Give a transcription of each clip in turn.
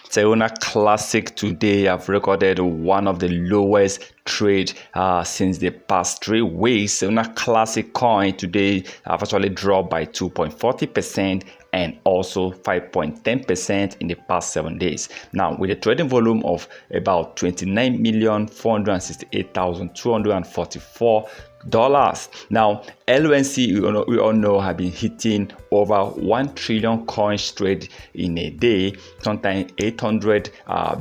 Terona Classic today have recorded one of the lowest trade since the past 3 weeks. Terona Classic coin today have actually dropped by 2.40% and also 5.10% in the past 7 days. Now, with a trading volume of about 29,468,244 dollars. Now, LNC, we all know, have been hitting over 1 trillion coins trade in a day, sometimes 800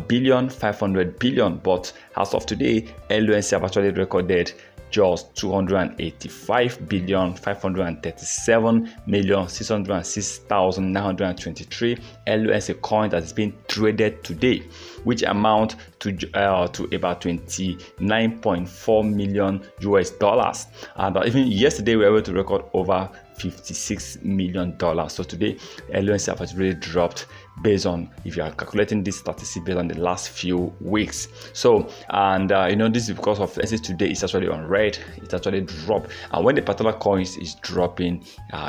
billion, 500 billion. But as of today, LNC have actually recorded just 285 billion 537 million 606,923 LUSD coin that is being traded today, which amount to about 29.4 million US dollars. And even yesterday we were able to record over $56 million. So today LUSD have actually dropped based on, if you are calculating this statistic based on the last few weeks. So, and this is because of, let's say today it's actually on red, it's actually dropped. And when the particular coins is dropping,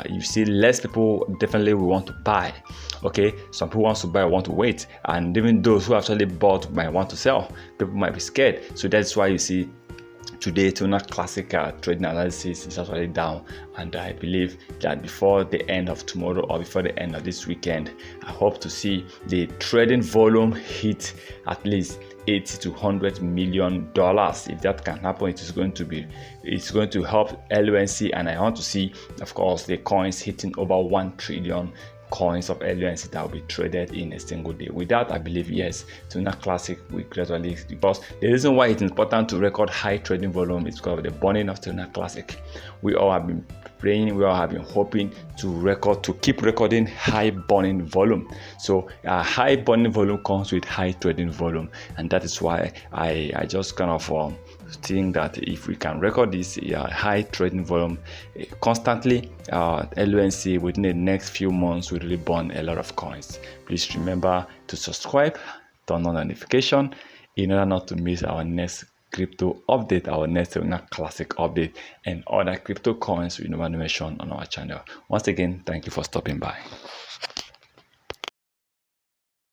you see less people definitely will want to buy. Okay, some people want to buy, want to wait, and even those who actually bought might want to sell. People might be scared. So that's why you see today Terona Classic trading analysis is actually down, and I believe that before the end of tomorrow or before the end of this weekend, I hope to see the trading volume hit at least $80 to $100 million. If that can happen, it's going to help LUNC, and I want to see, of course, the coins hitting over 1 trillion coins of LUNC that will be traded in a single day. With that, I believe, yes, Terona Classic will gradually, because the reason why it's important to record high trading volume is because of the burning of Terona Classic. We all have been praying, we all have been hoping to keep recording high burning volume. So high burning volume comes with high trading volume, and that is why I just kind of think that if we can record this high trading volume constantly, LUNC within the next few months will really burn a lot of coins. Please remember to subscribe, turn on notification in order not to miss our next crypto update, our next Terona Classic update, and other crypto coins we normally mention on our channel. Once again, thank you for stopping by.